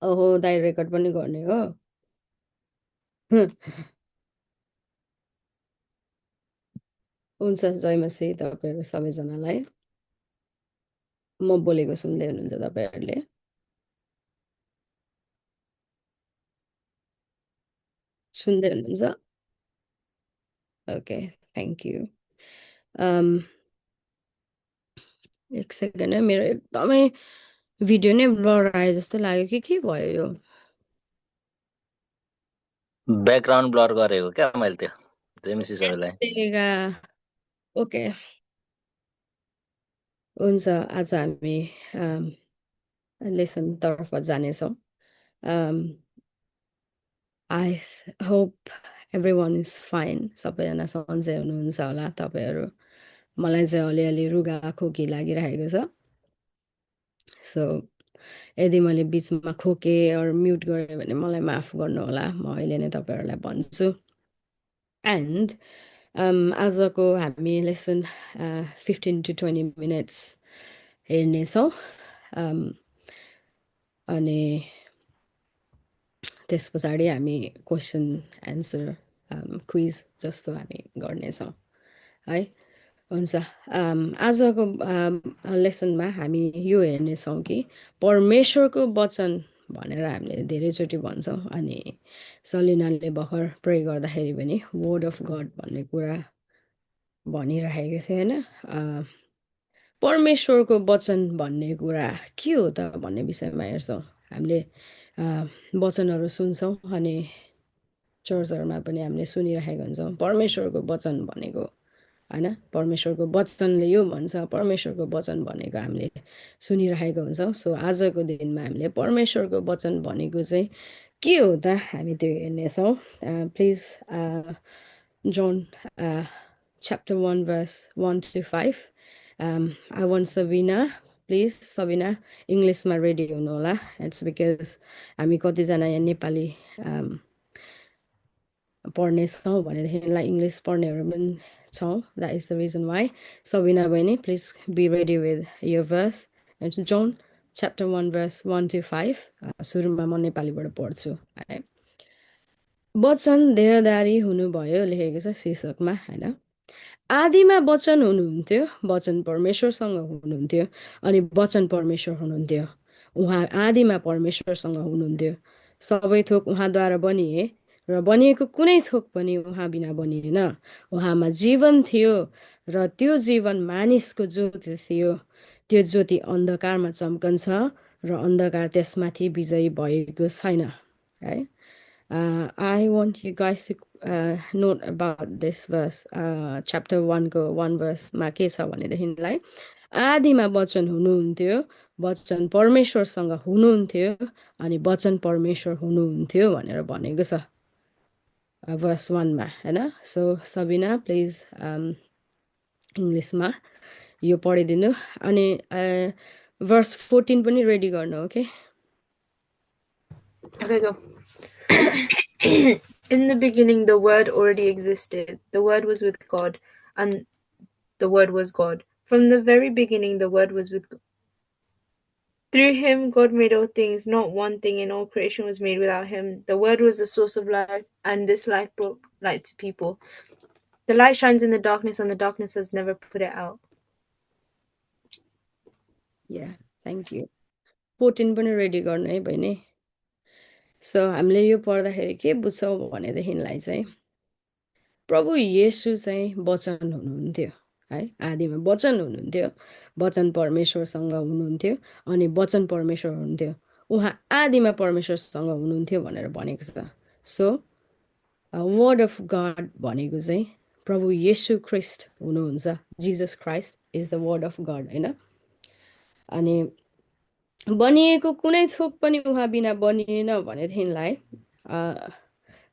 ओहो दाइ रेकर्ड पनि गर्ने हो हुँ, हुन्छ जय मसी तपाईँहरू सबैजनालाई म बोलेको सुन्दै हुनुहुन्छ तपाईँहरूले सुन्दै हुनुहुन्छ ओके थ्याङ्क यू um, एक सेकेन्ड है मेरो एकदमै भिडियो नै ब्लर आयो जस्तो लाग्यो कि के भयो यो ब्याकग्राउन्ड ब्लर गरेको क्या मैले त्यो जेमिसी सबैलाई तेरिका ओके हुन्छ आज हामी लेसनतर्फ जानेछौँ I hope every one is fine सबैजना सन्चै हुनुहुन्छ होला तपाईँहरू मलाई चाहिँ अलिअलि रुगा खोकी लागिरहेको छ सो यदि मैले बिचमा खोकेँ अरू म्युट गरेँ भने मलाई माफ गर्नुहोला म अहिले नै तपाईँहरूलाई भन्छु एन्ड आजको हामी लेसन 15 to 20 मिनट्स हेर्नेछौँ अनि त्यस पछाडि हामी क्वेसन एन्सर क्विज जस्तो हामी गर्नेछौँ है हुन्छ आजको लेसनमा हामी यो हेर्नेछौँ कि परमेश्वरको वचन भनेर हामीले धेरैचोटि भन्छौँ अनि सलिनाले भर्खर प्रयोग गर्दाखेरि पनि वर्ड अफ गड भन्ने कुरा भनिरहेको थियो होइन परमेश्वरको वचन भन्ने कुरा के हो त भन्ने विषयमा हेर्छौँ हामीले वचनहरू सुन्छौँ अनि चर्चहरूमा पनि हामीले सुनिरहेको हुन्छौँ परमेश्वरको वचन भनेको होइन परमेश्वरको वचनले यो भन्छ परमेश्वरको वचन भनेको हामीले सुनिरहेको हुन्छौँ सो आजको दिनमा हामीले परमेश्वरको वचन भनेको चाहिँ के हो त हामी त्यो हेर्नेछौँ please John chapter 1 verse 1 to 5 I want Sabina please Sabina इङ्ग्लिसमा रेडी हुनु होला इट्स बिकज हामी कतिजना यहाँ नेपाली पढ्नेछौँ भनेदेखिलाई इङ्ग्लिस पढ्नेहरू पनि छौँ that is the reason why Sabina बहिनी please be ready with your verse it's John chapter 1 verse 1 to 5 सुरुमा म नेपालीबाट पढ्छु है वचन देहदारी हुनुभयो लेखेको छ शीर्षकमा होइन आदिमा वचन हुनुहुन्थ्यो वचन परमेश्वरसँग हुनुहुन्थ्यो अनि वचन परमेश्वर हुनुहुन्थ्यो उहाँ आदिमा परमेश्वरसँग हुनुहुन्थ्यो सबै थोक उहाँद्वारा बनिए र बनिएको कुनै थोक पनि उहाँ बिना बनिएन उहाँमा जीवन थियो र त्यो जीवन मानिसको ज्योति थियो त्यो ज्योति अन्धकारमा चम्कन्छ र अन्धकार त्यसमाथि विजयी भएको छैन है I want you guys to note about this verse, chapter 1 को 1 verse मा के छ भनेदेखिलाई आदिमा वचन हुनुहुन्थ्यो वचन परमेश्वरसँग हुनुहुन्थ्यो अनि वचन परमेश्वर हुनुहुन्थ्यो भनेर भनेको छ verse 1 मा होइन सो सबिना प्लिज इङ्ग्लिसमा यो पढिदिनु अनि verse 14 पनि रेडी गर्नु okay Okay, go. In the beginning, the Word already existed. The Word was with God, and the Word was God. From the very beginning, the Word was with God. Through him, God made all things. Not one thing in all creation was made without him. The Word was the source of life, and this life brought light to people. The light shines in the darkness, and the darkness has never put it out. Yeah, thank you. 14 पनि ready गर्नु है बहिनी so हामीले यो पढ्दाखेरि के बुझ्छौँ भनेदेखिलाई चाहिँ प्रभु येशू चाहिँ वचन हुनुहुन्थ्यो है आदिमा वचन हुनुहुन्थ्यो वचन परमेश्वरसँग हुनुहुन्थ्यो अनि वचन परमेश्वर हुनुहुन्थ्यो उहाँ आदिमा परमेश्वरसँग हुनुहुन्थ्यो भनेर भनेको छ सो वर्ड अफ गड भनेको चाहिँ प्रभु येशू ख्रिस्ट हुनुहुन्छ Jesus Christ is the word of God होइन अनि बनिएको कुनै थोक पनि उहाँ बिना बनिएन भनेदेखिलाई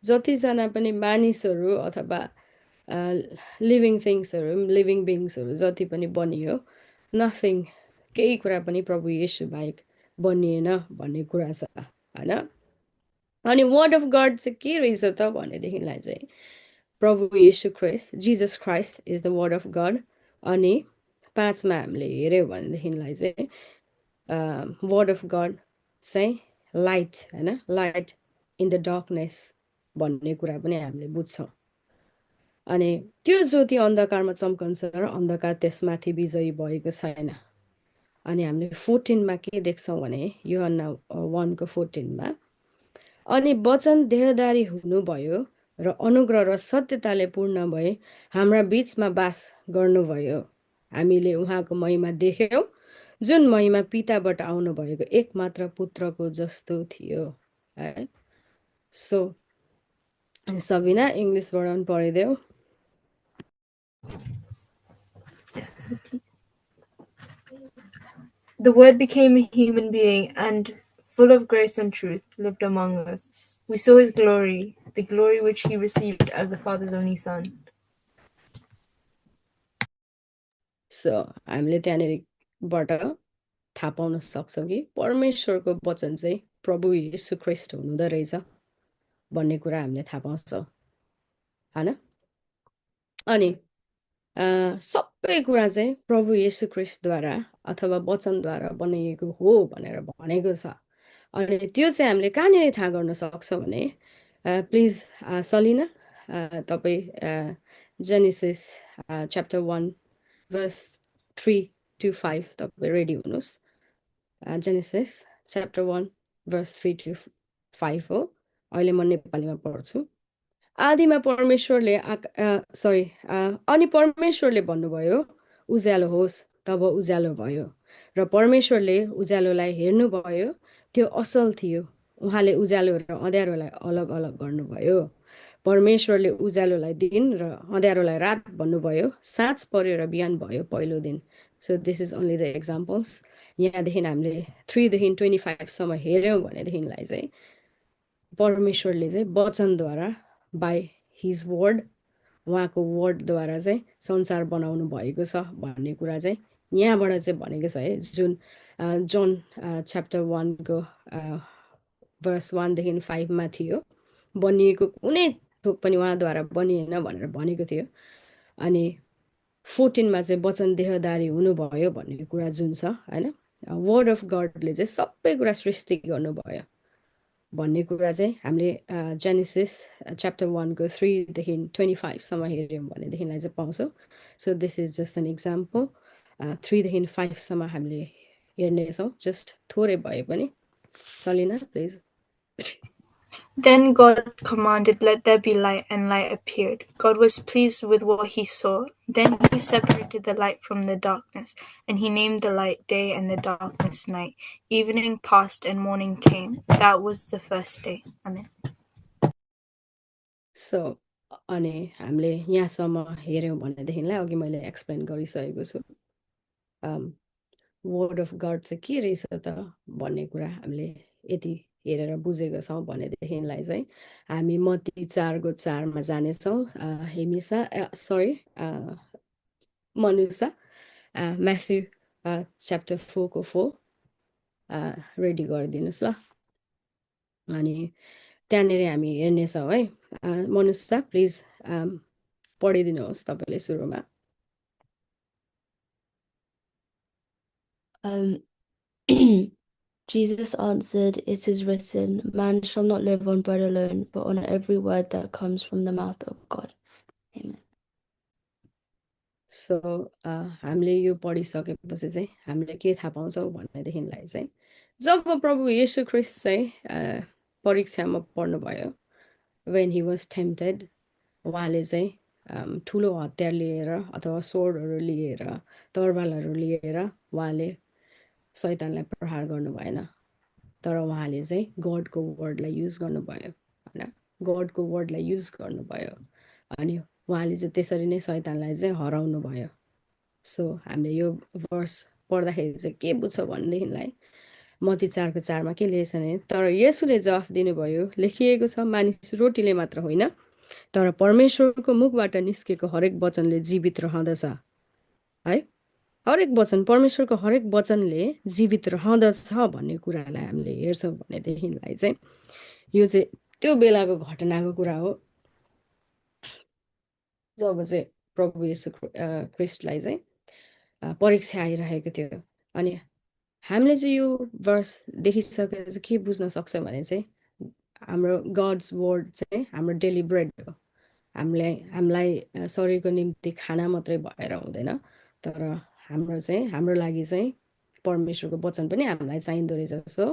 जतिजना पनि मानिसहरू अथवा लिभिङ थिङ्सहरू लिभिङ बिङ्सहरू जति पनि बनियो नथिङ केही कुरा पनि प्रभु येशू बाहेक बनिएन भन्ने कुरा छ होइन अनि वर्ड अफ गड चाहिँ के रहेछ त भनेदेखिलाई चाहिँ प्रभु Yeshu Christ Jesus Christ is the word of God अनि 5मा हामीले हेऱ्यौँ भनेदेखिलाई चाहिँ वर्ड अफ गड चाहिँ लाइट होइन लाइट इन द डार्कनेस भन्ने कुरा पनि हामीले बुझ्छौँ अनि त्यो ज्योति अन्धकारमा चम्कन्छ र अन्धकार त्यसमाथि विजयी भएको छैन अनि हामीले 14मा के देख्छौँ भने यूहन्ना 1को 14मा अनि वचन देहधारी हुनुभयो र अनुग्रह र सत्यताले पूर्ण भए हाम्रा बीचमा बास गर्नुभयो हामीले उहाँको महिमा देख्यौँ जुन महिमा पिताबाट आउनुभएको एकमात्र पुत्रको जस्तो थियो है सो सबिना इङ्ग्लिसबाट पनि पढिदेऊ The Word became a human being and, full of grace and truth, lived among us. We saw his glory, the glory which he received as the Father's only Son. So हामीले त्यहाँनिरबाट थाहा पाउन सक्छौँ कि परमेश्वरको वचन चाहिँ प्रभु येशू ख्रिस्ट हुनुहुँदो रहेछ भन्ने कुरा हामीले थाहा पाउँछौँ होइन अनि सबै कुरा चाहिँ प्रभु येशू ख्रिस्टद्वारा अथवा वचनद्वारा बनाइएको हो भनेर भनेको छ अनि त्यो चाहिँ हामीले कहाँनिर थाहा गर्न सक्छौँ भने प्लिज सलिना तपाईँ जेनेसिस च्याप्टर 1 verse 3 to 5 तपाईँ रेडी हुनुहोस् जेनेसिस च्याप्टर 1 verse 3 to 5 हो अहिले म नेपालीमा पढ्छु आदिमा परमेश्वरले अनि परमेश्वरले भन्नुभयो उज्यालो होस् तब उज्यालो भयो र परमेश्वरले उज्यालोलाई हेर्नुभयो त्यो असल थियो उहाँले उज्यालो र अँध्यारोलाई अलग अलग गर्नुभयो परमेश्वरले उज्यालोलाई दिन र अँध्यारोलाई रात भन्नुभयो साँझ पर्यो र बिहान भयो पहिलो दिन so this is only the examples यहाँदेखि हामीले 3 देखि 25 सम्म हेऱ्यौँ भनेदेखिलाई चाहिँ परमेश्वरले चाहिँ वचनद्वारा बाई हिज वर्ड उहाँको वर्डद्वारा चाहिँ संसार बनाउनु भएको छ भन्ने कुरा चाहिँ यहाँबाट चाहिँ भनेको छ है जुन जोन च्याप्टर 1को भर्स 1 देखि 5मा थियो बनिएको कुनै थोक पनि उहाँद्वारा बनिएन भनेर भनेको थियो अनि 14मा चाहिँ वचन देहधारी हुनुभयो भन्ने कुरा जुन छ होइन वर्ड अफ गडले चाहिँ सबै कुरा सृष्टि गर्नुभयो भन्ने कुरा चाहिँ हामीले जेनेसिस च्याप्टर 1को 3 देखि 25 सम्म हेऱ्यौँ भनेदेखिलाई चाहिँ पाउँछौँ so this is just an example 3 देखि 5 सम्म हामीले हेर्नेछौँ जस्ट थोरै भए पनि Salina please Then God commanded, "Let there be light," and light appeared. God was pleased with what he saw. Then he separated the light from the darkness, and he named the light day and the darkness night. Evening passed and morning came. That was the first day. Amen. So अनि हामीले यहाँसम्म हेऱ्यौँ भनेदेखिलाई अघि मैले explain गरिसकेको छु word of God चाहिँ के रहेछ त भन्ने कुरा हामीले यति हेरेर बुझेको छौँ भनेदेखिलाई चाहिँ हामी मत्ती 4को 4मा जानेछौँ हेमिसा सरी मनुषा म्याथ्यु च्याप्टर 4को 4 रेडी गरिदिनुहोस् ल अनि त्यहाँनिर हामी हेर्नेछौँ है मनुषा प्लिज पढिदिनुहोस् तपाईँले सुरुमा Jesus answered, "It is written, man shall not live on bread alone, but on every word that comes from the mouth of God." Amen. So हामीले यो पढिसकेपछि चाहिँ हामीले के थाहा पाउँछौँ भनेदेखिलाई चाहिँ जब प्रभु येशू ख्रिस्ट चाहिँ परीक्षामा पर्नुभयो वेन हि वाज टेम्पटेड उहाँले चाहिँ ठुलो हतियार लिएर अथवा सोर्डहरू लिएर तरवालहरू लिएर उहाँले शैतानलाई प्रहार गर्नु भएन तर उहाँले चाहिँ गडको वर्डलाई युज गर्नुभयो होइन गडको वर्डलाई युज गर्नुभयो अनि उहाँले चाहिँ त्यसरी नै शैतानलाई चाहिँ हराउनु भयो सो हामीले यो वर्स पढ्दाखेरि चाहिँ के बुझ्छ भनेदेखिलाई मत्ती 4को 4मा के लेखेछ भने तर येशूले जवाफ दिनुभयो लेखिएको छ मानिस रोटीले मात्र होइन तर परमेश्वरको मुखबाट निस्केको हरेक वचनले जीवित रहँदछ है हरेक वचन परमेश्वरको हरेक वचनले जीवित रहँदछ भन्ने कुरालाई हामीले हेर्छौँ भनेदेखिलाई चाहिँ यो चाहिँ त्यो बेलाको घटनाको कुरा हो जब चाहिँ प्रभु येशू ख्रिस्टलाई चाहिँ परीक्षा आइरहेको थियो अनि हामीले चाहिँ यो भर्स देखिसकेर चाहिँ के बुझ्न सक्छ भने चाहिँ हाम्रो गड्स वर्ड चाहिँ हाम्रो डेली ब्रेड हो। हामीलाई शरीरको निम्ति खाना मात्रै भएर हुँदैन, तर हाम्रो लागि चाहिँ परमेश्वरको वचन पनि हामीलाई चाहिँदो रहेछ। So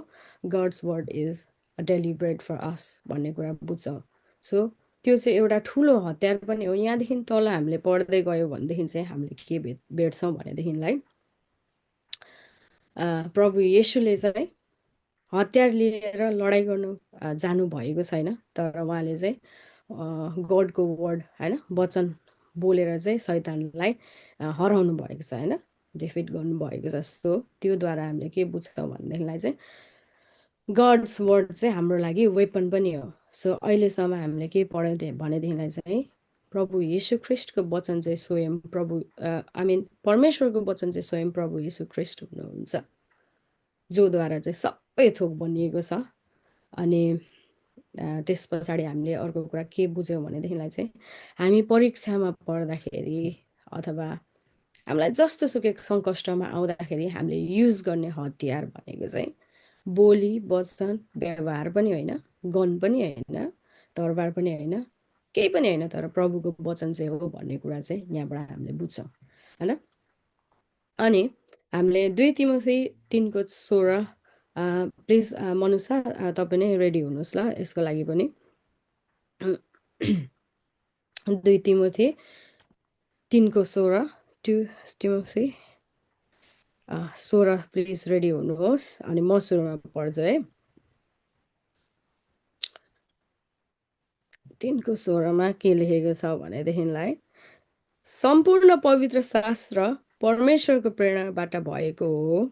God's word is a daily bread for us भन्ने कुरा बुझ्छौँ। सो त्यो चाहिँ एउटा ठुलो हतियार पनि हो। यहाँदेखि तल हामीले पढ्दै गयो भनेदेखि चाहिँ हामीले के भेट्छौँ भनेदेखिलाई प्रभु येशूले चाहिँ हतियार लिएर लडाइँ गर्नु जानु भएको छैन, तर उहाँले चाहिँ गडको वर्ड होइन वचन बोलेर चाहिँ शैतानलाई हराउनु भएको छ होइन, डिफिट गर्नुभएको छ। सो त्योद्वारा हामीले के बुझ्छौँ भनेदेखिलाई चाहिँ गड्स वर्ड चाहिँ हाम्रो लागि वेपन पनि हो। सो अहिलेसम्म हामीले के पढ्यौँ भनेदेखिलाई चाहिँ प्रभु येशू ख्रिस्टको वचन चाहिँ स्वयं परमेश्वरको वचन चाहिँ स्वयं प्रभु येशू ख्रिस्ट हुनुहुन्छ, जोद्वारा चाहिँ सबै थोक बनिएको छ। अनि त्यस पछाडि हामीले अर्को कुरा के बुझ्यौँ भनेदेखिलाई चाहिँ हामी परीक्षामा पढ्दाखेरि अथवा हामीलाई जस्तो सुकै सङ्कष्टमा आउँदाखेरि हामीले युज गर्ने हतियार भनेको चाहिँ बोली वचन व्यवहार पनि होइन, गन पनि होइन, तरबार पनि होइन, केही पनि होइन, तर प्रभुको वचन चाहिँ हो भन्ने कुरा चाहिँ यहाँबाट हामीले बुझ्छौँ होइन। अनि हामीले 2 तिमोथी 3:16 प्लिज मनुषा तपाईँ नै रेडी हुनुहोस् ल यसको लागि पनि। 2 तिमोथी 3:16 2 तिमोथी 16 प्लिज रेडी हुनुहोस्। अनि म सुरुमा पढ्छु है। 3:16 के लेखेको छ भनेदेखिलाई सम्पूर्ण पवित्र शास्त्र परमेश्वरको प्रेरणाबाट भएको हो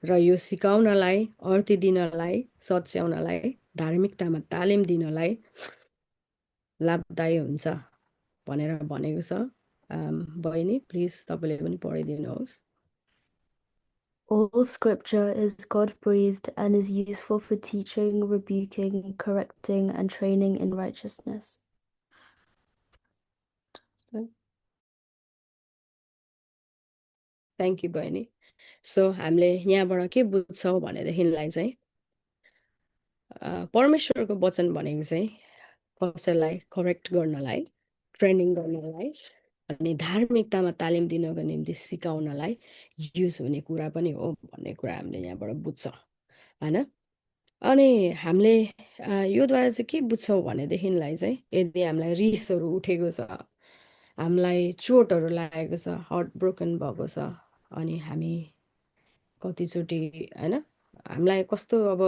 र यो सिकाउनलाई, अर्ती दिनलाई, सच्याउनलाई, धार्मिकतामा तालिम दिनलाई लाभदायी हुन्छ भनेर भनेको छ। बहिनी प्लिज तपाईँले पनि पढिदिनुहोस्। All scripture is God-breathed and is useful for teaching, rebuking, correcting, and training in righteousness. Thank you बहिनी। सो हामीले यहाँबाट के बुझ्छौँ भनेदेखिलाई चाहिँ परमेश्वरको वचन भनेको चाहिँ कसैलाई करेक्ट गर्नलाई, ट्रेनिङ गर्नलाई, अनि धार्मिकतामा तालिम दिनको निम्ति सिकाउनलाई युज हुने कुरा पनि हो भन्ने कुरा हामीले यहाँबाट बुझ्छौँ होइन। अनि हामीले योद्वारा चाहिँ के बुझ्छौँ भनेदेखिलाई चाहिँ यदि हामीलाई रिसहरू उठेको छ, हामीलाई चोटहरू लागेको छ, हार्ट ब्रोकन भएको छ, अनि हामी कतिचोटि होइन हामीलाई कस्तो अब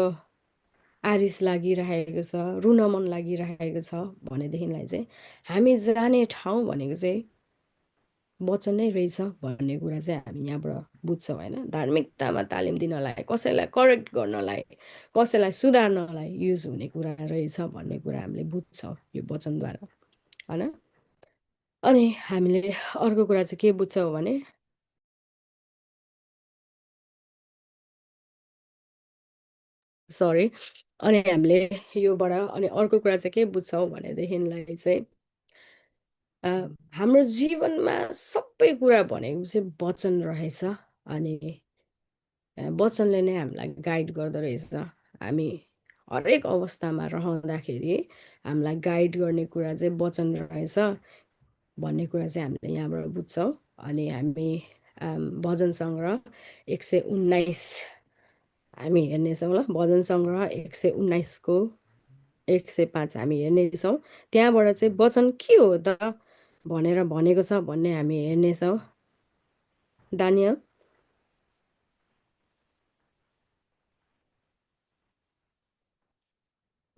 आरिस लागिरहेको छ, रुन मन लागिरहेको छ भनेदेखिलाई चाहिँ हामी जाने ठाउँ भनेको चाहिँ वचन नै रहेछ भन्ने कुरा चाहिँ हामी यहाँबाट बुझ्छौँ होइन। धार्मिकतामा तालिम दिनलाई, कसैलाई करेक्ट गर्नलाई, कसैलाई सुधार्नलाई युज हुने कुरा रहेछ भन्ने कुरा हामीले बुझ्छौँ यो वचनद्वारा होइन। अनि हामीले अर्को कुरा चाहिँ के बुझ्छौँ भने सरी अनि हामीले योबाट अनि अर्को कुरा चाहिँ के बुझ्छौँ भनेदेखिलाई चाहिँ हाम्रो जीवनमा सबै कुरा भनेको चाहिँ वचन रहेछ। अनि वचनले नै हामीलाई गाइड गर्दो रहेछ। हामी हरेक अवस्थामा रहँदाखेरि हामीलाई गाइड गर्ने कुरा चाहिँ वचन रहेछ भन्ने कुरा चाहिँ हामीले यहाँबाट बुझ्छौँ। अनि हामी भजन सङ्ग्रह 119 हामी हेर्नेछौँ ल। भजन सङ्ग्रह 119को 105 हामी हेर्नेछौँ। त्यहाँबाट चाहिँ वचन के हो त भनेर भनेको छ भन्ने हामी हेर्नेछौँ। दानियल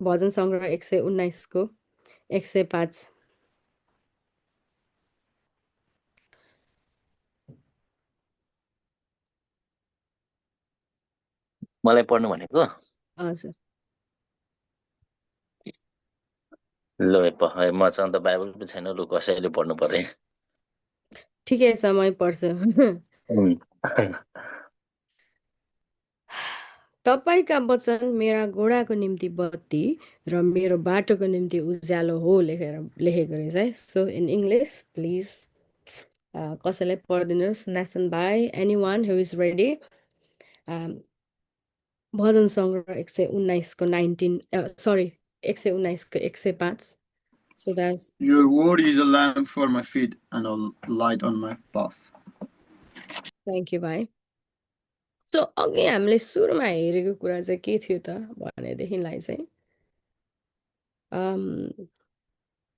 भजन सङ्ग्रह 119को 105 मलाई पढ्नु भनेको हजुर ल मसँग त बाइबल पनि छैन, लु कसैले पढ्नु पर्यो। ठिकै छ मै पढ्छु। तपाईँका वचन मेरा घोडाको निम्ति बत्ती र मेरो बाटोको निम्ति उज्यालो हो लेखेको रहेछ है। सो इन इङ्ग्लिस प्लिज कसैलाई पढिदिनुहोस्। नेथन भाइ, anyone who is ready. भजन सङ्ग्रह 119 को 19 sorry 119 को 105. So that's Your word is a lamp for my feet and a light on my path. thank you भाइ. सो अघि हामीले सुरुमा हेरेको कुरा चाहिँ के थियो त भनेदेखिलाई चाहिँ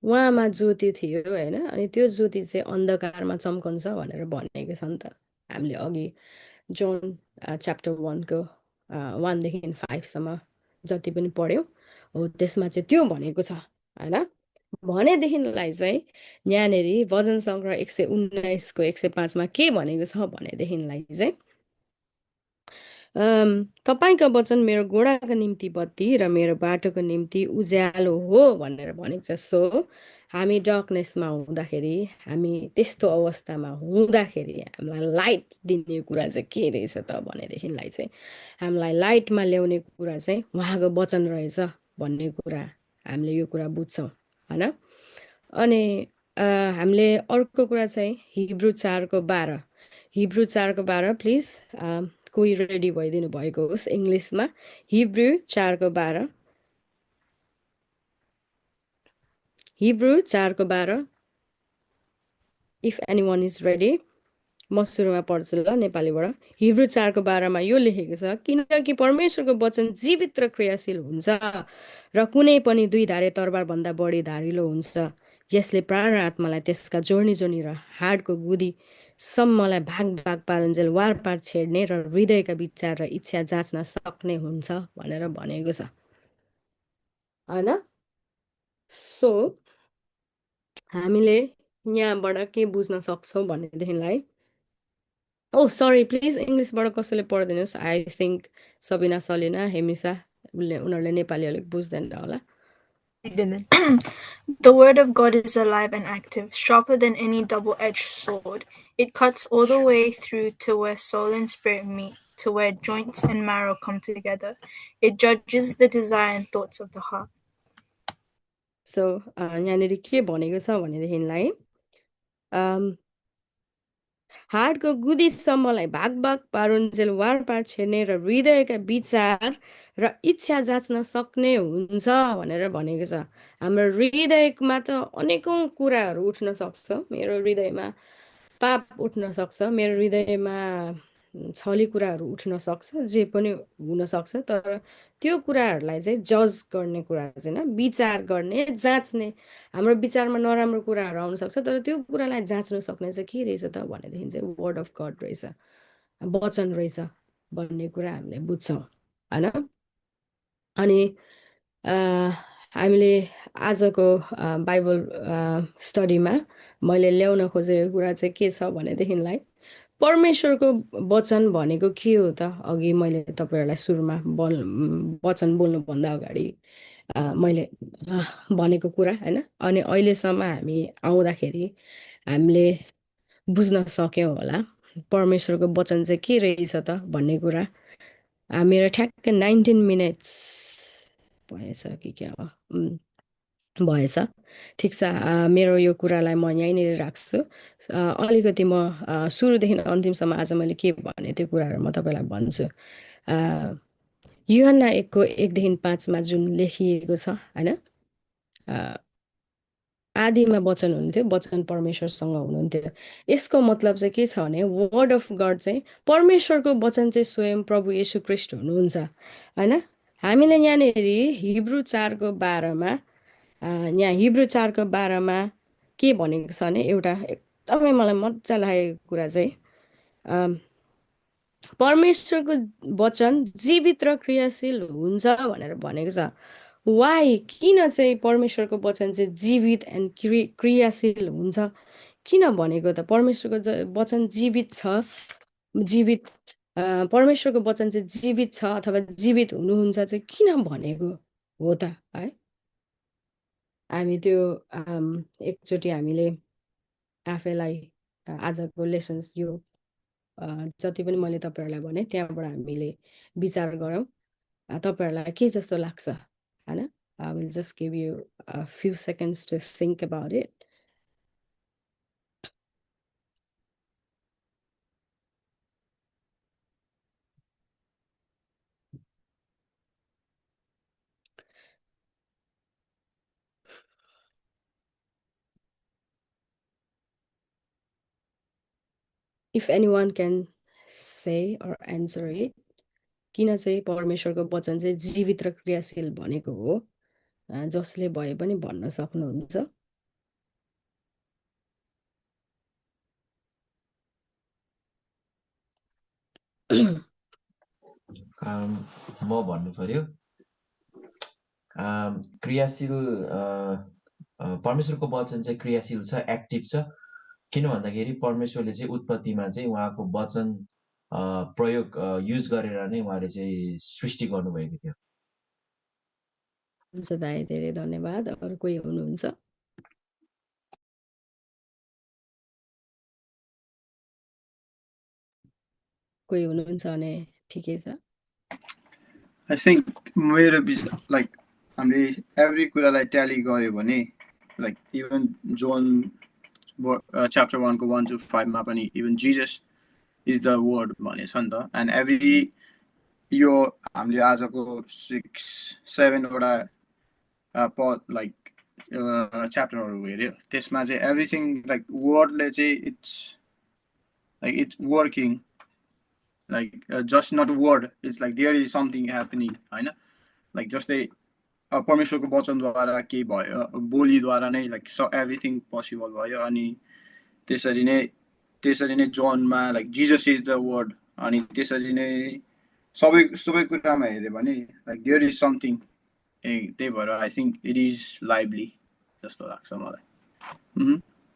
उहाँमा ज्योति थियो होइन, अनि त्यो ज्योति चाहिँ अन्धकारमा चम्कन्छ भनेर भनेको छ नि त. हामीले अघि जोन च्याप्टर 1 को 1 देखि 5 सम्म जति पनि पढ्यौँ हो त्यसमा चाहिँ त्यो भनेको छ होइन. भनेदेखिलाई चाहिँ यहाँनेरि भजन सङ्ग्रह 119 को 105 मा के भनेको छ भनेदेखिलाई चाहिँ तपाईँको वचन मेरो घोडाको निम्ति बत्ती र मेरो बाटोको निम्ति उज्यालो हो भनेर भनेको छ. सो हामी डार्कनेसमा हुँदाखेरि, हामी त्यस्तो अवस्थामा हुँदाखेरि हामीलाई लाइट दिने कुरा चाहिँ के रहेछ त भनेदेखिलाई चाहिँ हामीलाई लाइटमा ल्याउने कुरा चाहिँ उहाँको वचन रहेछ भन्ने कुरा हामीले यो कुरा बुझ्छौँ होइन. अनि हामीले अर्को कुरा चाहिँ हिब्रू 4:12 हिब्रू 4:12 प्लिज कोही रेडी भइदिनु भएको होस् इङ्ग्लिसमा. Hebrew 4:12 Hebrew 4:12 if any one is ready. म सुरुमा पढ्छु ल नेपालीबाट. हिब्रू 4:12 यो लेखेको छ, किनकि परमेश्वरको वचन जीवित र क्रियाशील हुन्छ र कुनै पनि दुई धारे तरबारभन्दा बढी धारिलो हुन्छ, यसले प्राण र आत्मालाई त्यसका जोड्नी जोड्नी र हाडको गुदीसम्मलाई भाग भाग पारुन्जेल वार पार छेड्ने र हृदयका विचार र इच्छा जाँच्न सक्ने हुन्छ भनेर भनेको छ होइन. सो हामीले यहाँबाट के बुझ्न सक्छौँ भनेदेखिलाई, ओ सरी प्लिज इङ्ग्लिसबाट कसैले पढिदिनुहोस्. आई थिङ्क सबिना, सलिना, हेमिसा उनीहरूले नेपाली अलिक बुझ्दैन होला. The word of God is alive and active, sharper than any double-edged sword. It cuts all the way through to where soul and spirit meet, to where joints and marrow come together. It judges the desire and thoughts of the heart. So यहाँनिर के भनेको छ भनेदेखिलाई हाडको गुदीसम्मलाई भाग भाग पारुन्जेल वार पार छेड्ने र हृदयका विचार र इच्छा जाँच्न सक्ने हुन्छ भनेर भनेको छ. हाम्रो हृदयमा त अनेकौँ कुराहरू उठ्न सक्छ. मेरो हृदयमा पाप उठ्न सक्छ, मेरो हृदयमा छली कुराहरू उठ्न सक्छ, जे पनि हुन सक्छ. तर त्यो कुराहरूलाई चाहिँ जज गर्ने कुरा चाहिँ विचार गर्ने, जाँच्ने. हाम्रो विचारमा नराम्रो कुराहरू आउन सक्छ, तर त्यो कुरालाई जाँच्न सक्ने चाहिँ के रहेछ त भनेदेखि चाहिँ वर्ड अफ गड रहेछ, वचन रहेछ भन्ने कुरा हामीले बुझ्छौँ होइन. अनि हामीले आजको बाइबल स्टडीमा मैले ल्याउन खोजेको कुरा चाहिँ के छ भनेदेखिलाई, परमेश्वरको वचन भनेको के हो त. अघि मैले तपाईँहरूलाई सुरुमा वचन बोल्नुभन्दा अगाडि मैले भनेको कुरा होइन. अनि अहिलेसम्म हामी आउँदाखेरि हामीले बुझ्न सक्यौँ होला परमेश्वरको वचन चाहिँ के रहेछ त भन्ने कुरा. मेरो ठ्याक्कै 19 मिनट्स भएछ कि क्या हो भएछ. ठिक छ, मेरो यो कुरालाई म यहीँनिर राख्छु. अलिकति म सुरुदेखि अन्तिमसम्म आज मैले के भने त्यो कुराहरू म तपाईँलाई भन्छु. यूहन्ना 1:1-5 जुन लेखिएको छ होइन, आदिमा वचन हुन्थ्यो, वचन परमेश्वरसँग हुनुहुन्थ्यो. यसको मतलब चाहिँ के छ भने वर्ड अफ गड चाहिँ परमेश्वरको वचन चाहिँ स्वयं प्रभु येशू ख्रीष्ट हुनुहुन्छ होइन. हामीले यहाँनिर हिब्रू 4:12 यहाँ हिब्रू 4:12 के भनेको छ भने एउटा एकदमै मलाई मजा लागेको कुरा चाहिँ परमेश्वरको वचन जीवित र क्रियाशील हुन्छ भनेर भनेको छ. वाइ, किन चाहिँ परमेश्वरको वचन चाहिँ जीवित एन्ड क्रियाशील हुन्छ किन भनेको त. परमेश्वरको वचन जीवित छ, जीवित परमेश्वरको वचन चाहिँ जीवित छ अथवा जीवित हुनुहुन्छ चाहिँ किन भनेको हो त है. हामी त्यो एकचोटि हामीले आफैलाई आजको लेसन्स यो जति पनि मैले तपाईँहरूलाई भने त्यहाँबाट हामीले विचार गरौँ. तपाईँहरूलाई के जस्तो लाग्छ होइन. I will just give you a few seconds to think about it. If anyone can say or answer it, किन चाहिँ परमेश्वरको वचन चाहिँ जीवित र क्रियाशील भनेको हो जसले भए पनि भन्न सक्नुहुन्छ म भन्नु पर्यो क्रियाशील परमेश्वरको वचन चाहिँ क्रियाशील छ एक्टिभ छ किन भन्दाखेरि परमेश्वरले चाहिँ उत्पत्तिमा चाहिँ उहाँको वचन प्रयोग युज गरेर नै उहाँले चाहिँ सृष्टि गर्नुभएको थियो हुन्छ दाइ धेरै धन्यवाद अरू कोही हुनुहुन्छ कोही हुनुहुन्छ भने ठिकै छ I think मेरो like हामीले every कुरालाई tally गर्यो भने like even John chapter 1 को 1 to 5 मा पनि even Jesus is the word भनेछ नि त and every यो हामीले आजको 6-7 वटा like chapterहरु हेर्यो त्यसमा चाहिँ everything like wordले चाहिँ it's working like just not a word it's like there is something happening हैन like जस्तै परमेश्वरको वचनद्वारा के भयो बोलीद्वारा नै like so everything possible भयो अनि त्यसरी नै जोनमा like Jesus is the word अनि त्यसरी नै सबै कुरामा हेर्यो भने like there is something त्यही भएर I think it is lively जस्तो लाग्छ मलाई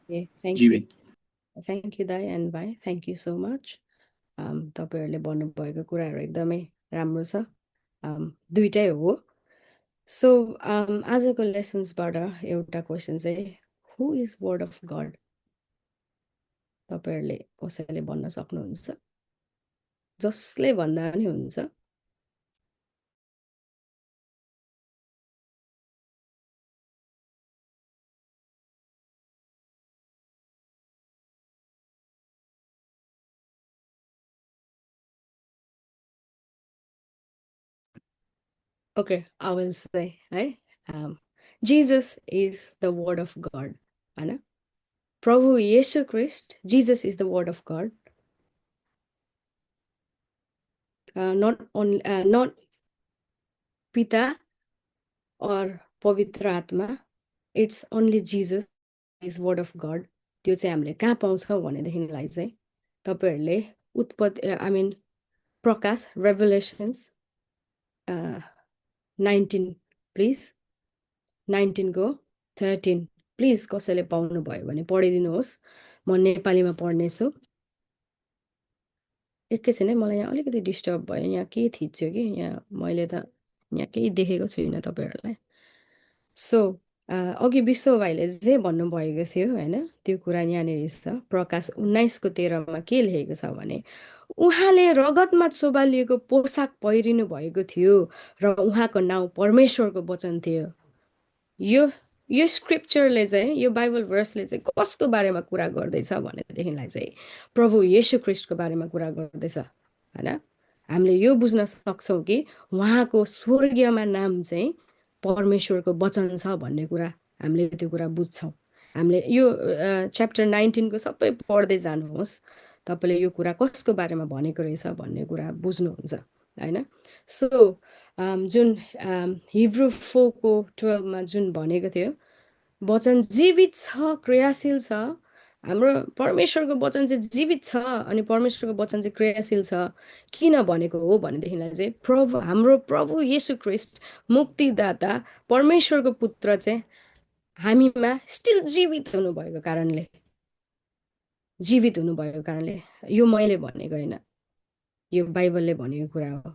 Okay, thank you Dai and Bhai thank you so much तपाईहरुले भन्नुभएको कुराहरु एकदमै राम्रो छ दुईटै हो सो आजको लेसन्सबाट एउटा क्वेशन चाहिँ हु इज वर्ड अफ गड तपाईहरुले कसैले भन्न सक्नुहुन्छ जसले भन्दा पनि हुन्छ Okay, I will say, right? Jesus is the word of God. Anna? Prabhu Yesu Christ, Jesus is the word of God. Not Pita or Pavitra Atma. It's only Jesus is word of God. त्यो चाहिँ हामीले कहाँ पाउँछौँ भनेदेखिलाई चाहिँ तपाईहरुले उत्पत्ति प्रकाश रेभलेशन्स 19 please 19 को 13 प्लिज कसैले पाउनु भयो भने पढिदिनुहोस् म नेपालीमा पढ्नेछु एकैछिन है मलाई यहाँ अलिकति डिस्टर्ब भयो यहाँ के थिच्यो कि यहाँ मैले त यहाँ केही देखेको छुइनँ तपाईहरुलाई सो अघि विश्व भाइले जे भन्नु भएको थियो हैन त्यो कुरा यहाँनेरि छ प्रकाश 19 को 13 मा के लेखेको छ भने उहाँले रगतमा चोबालिएको पोशाक पहिरिनु भएको थियो र उहाँको नाउँ परमेश्वरको वचन थियो यो स्क्रिप्चरले चाहिँ यो बाइबल भर्सले चाहिँ कसको बारेमा कुरा गर्दैछ भनेदेखिलाई चाहिँ प्रभु येशू ख्रीष्टको बारेमा कुरा गर्दैछ हैन हामीले यो बुझ्न सक्छौं कि उहाँको स्वर्गीयमा नाम चाहिँ परमेश्वरको वचन छ भन्ने कुरा हामीले त्यो कुरा बुझ्छौं हामीले यो च्याप्टर 19 को सबै पढ्दै जानुहोस् तपाईले यो कुरा कसको बारेमा भनेको रहेछ भन्ने कुरा बुझ्नुहुन्छ हैन सो जुन हिब्रू 4 को 12 मा जुन भनेको थियो वचन जीवित छ क्रियाशील छ हाम्रो परमेश्वरको वचन चाहिँ जीवित छ अनि परमेश्वरको वचन चाहिँ क्रियाशील छ किन भनेको हो भनेदेखिलाई चाहिँ हाम्रो प्रभु येशू ख्रीष्ट मुक्तिदाता परमेश्वरको पुत्र चाहिँ हामीमा स्टिल जीवित हुनुभएको कारणले यो मैले भनेको हैन यो बाइबलले भनेको कुरा हो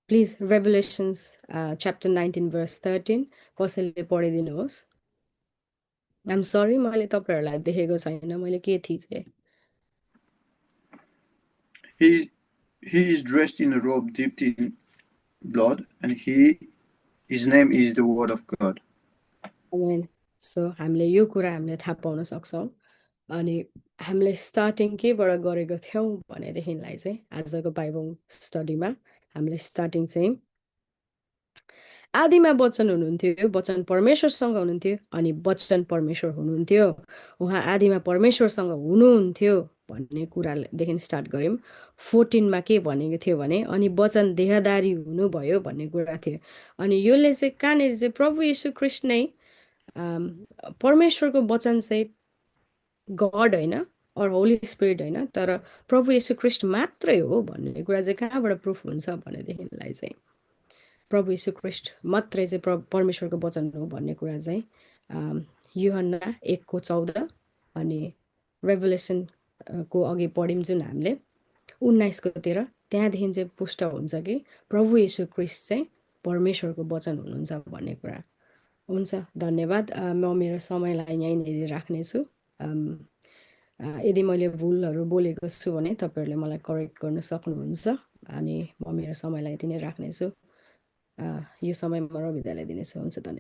प्लिज रेभलेशन्स च्याप्टर 19 भर्स 13 कसैले पढिदिनुहोस् I'm sorry मैले तपाईहरुलाई देखेको छैन मैले के थिचे He is dressed in a robe dipped in blood and his name is the word of God. Amen. So हामीले यो कुरा हामीले थाहा पाउन सक्छौं अनि हामीले स्टार्टिङ केबाट गरेको थियौं भनेदेखिलाई चाहिँ आजको बाइबल स्टडीमा हामीले स्टार्टिङ चाहिँ आदिमा वचन हुनुहुन्थ्यो वचन परमेश्वरसँग हुनुहुन्थ्यो अनि वचन परमेश्वर हुनुहुन्थ्यो उहाँ आदिमा परमेश्वरसँग हुनुहुन्थ्यो भन्ने कुरादेखि स्टार्ट गऱ्यौँ 14मा के भनेको थियो भने अनि वचन देहदारी हुनुभयो भन्ने कुरा थियो अनि यसले चाहिँ कहाँनिर चाहिँ प्रभु येशू ख्रिस्ट नै परमेश्वरको वचन चाहिँ गड होइन अर होली स्पिरिट होइन तर प्रभु येशू ख्रिस्ट मात्रै हो भन्ने कुरा चाहिँ कहाँबाट प्रुफ हुन्छ भनेदेखिलाई चाहिँ प्रभु येशू ख्रिस्ट मात्रै चाहिँ परमेश्वरको वचन हो भन्ने कुरा चाहिँ यूहन्ना 1:14 अनि रेभलेसन को अघि पढ्यौँ जुन हामीले 19 त्यहाँदेखि चाहिँ पुष्ट हुन्छ कि प्रभु येशू ख्रिस्ट चाहिँ परमेश्वरको वचन हुनुहुन्छ भन्ने कुरा हुन्छ धन्यवाद म मेरो समयलाई यहीँनिर राख्नेछु यदि मैले भुलहरू बोलेको छु भने तपाईँहरूले मलाई करेक्ट गर्न सक्नुहुन्छ अनि म मेरो समयलाई यति नै राख्नेछु यो समयमा रविदालाई दिनेछु हुन्छ धन्यवाद